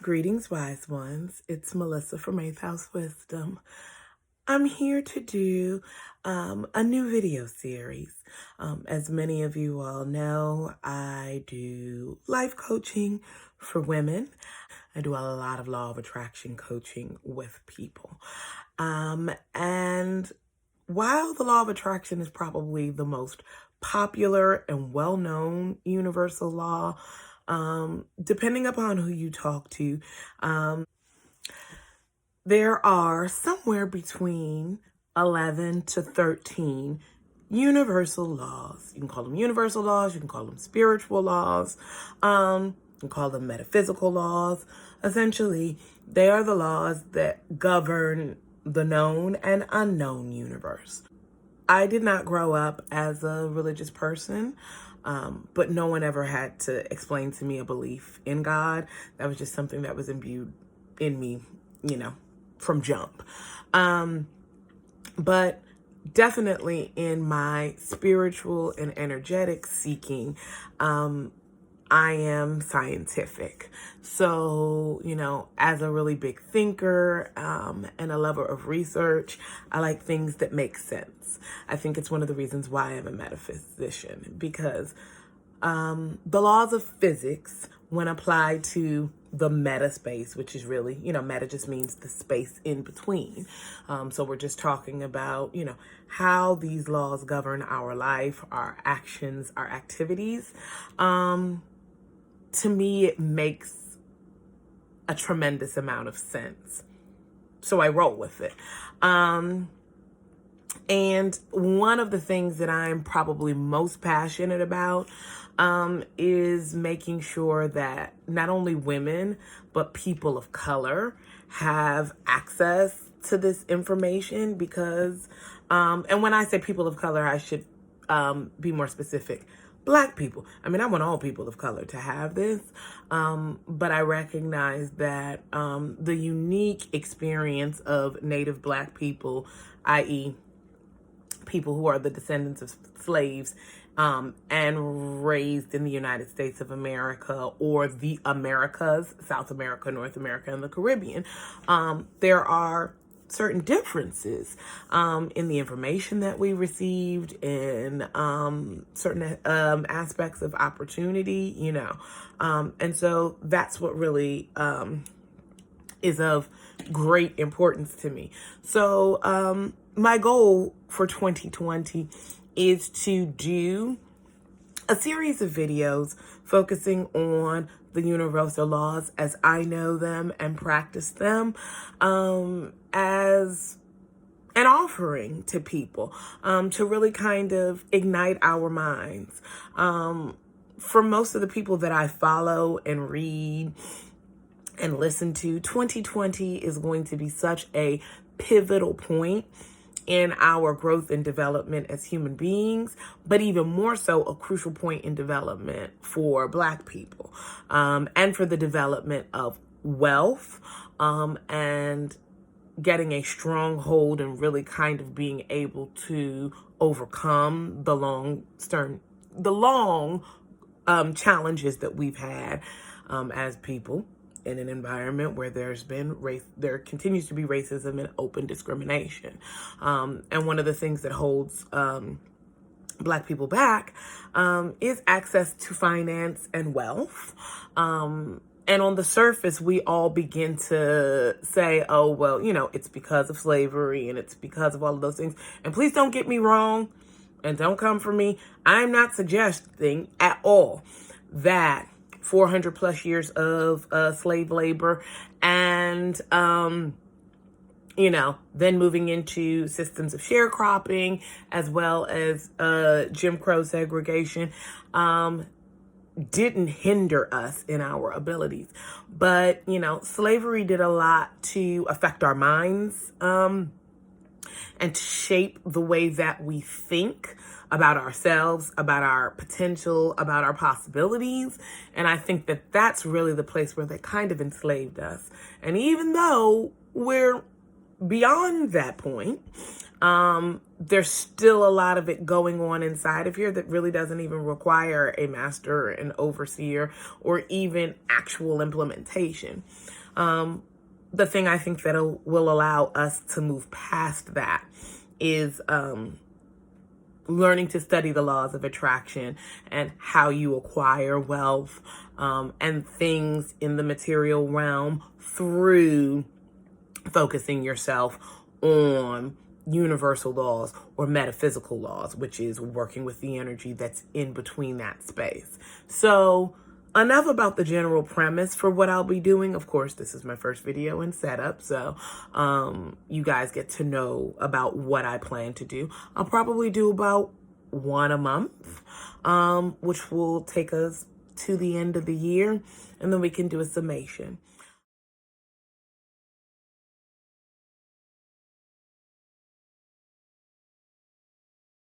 Greetings, wise ones. It's Melissa from 8th House Wisdom. I'm here to do a new video series. As many of you all know, I do life coaching for women. I do a lot of law of attraction coaching with people. And while the law of attraction is probably the most popular and well-known universal law, depending upon who you talk to, there are somewhere between 11 to 13 universal laws. You can call them universal laws, you can call them spiritual laws, you can call them metaphysical laws. Essentially, they are the laws that govern the known and unknown universe. I did not grow up as a religious person, but no one ever had to explain to me a belief in God. That was just something that was imbued in me, from jump. But definitely in my spiritual and energetic seeking, I am scientific. So, as a really big thinker and a lover of research, I like things that make sense. I think it's one of the reasons why I'm a metaphysician, because the laws of physics, when applied to the meta space, which is really, meta just means the space in between. So we're just talking about, how these laws govern our life, our actions, our activities. To me, it makes a tremendous amount of sense. So I roll with it. And one of the things that I'm probably most passionate about is making sure that not only women, but people of color have access to this information because, and when I say people of color, I should be more specific. Black people. I mean, I want all people of color to have this, but I recognize that the unique experience of Native Black people, i.e., people who are the descendants of slaves and raised in the United States of America or the Americas, South America, North America, and the Caribbean, there are certain differences in the information that we received, in certain aspects of opportunity, and so that's what really is of great importance to me. So my goal for 2020 is to do a series of videos focusing on the universal laws as I know them and practice them, as an offering to people, to really kind of ignite our minds. For most of the people that I follow and read and listen to, 2020 is going to be such a pivotal point in our growth and development as human beings, but even more so a crucial point in development for Black people, and for the development of wealth, and getting a strong hold and really kind of being able to overcome the long challenges that we've had as people in an environment where there continues to be racism and open discrimination. And one of the things that holds Black people back is access to finance and wealth. And on the surface, we all begin to say, oh, well, it's because of slavery and it's because of all of those things. And please don't get me wrong and don't come for me. I'm not suggesting at all that 400 plus years of slave labor and, then moving into systems of sharecropping as well as Jim Crow segregation didn't hinder us in our abilities. But, slavery did a lot to affect our minds and to shape the way that we think about ourselves, about our potential, about our possibilities. And I think that that's really the place where they kind of enslaved us. And even though we're beyond that point, There's still a lot of it going on inside of here that really doesn't even require a master, an overseer, or even actual implementation. The thing I think that will allow us to move past that is learning to study the laws of attraction and how you acquire wealth and things in the material realm through focusing yourself on universal laws or metaphysical laws, which is working with the energy that's in between that space. So enough about the general premise for what I'll be doing. Of course, this is my first video and setup, so you guys get to know about what I plan to do. I'll probably do about one a month, which will take us to the end of the year, and then we can do a summation.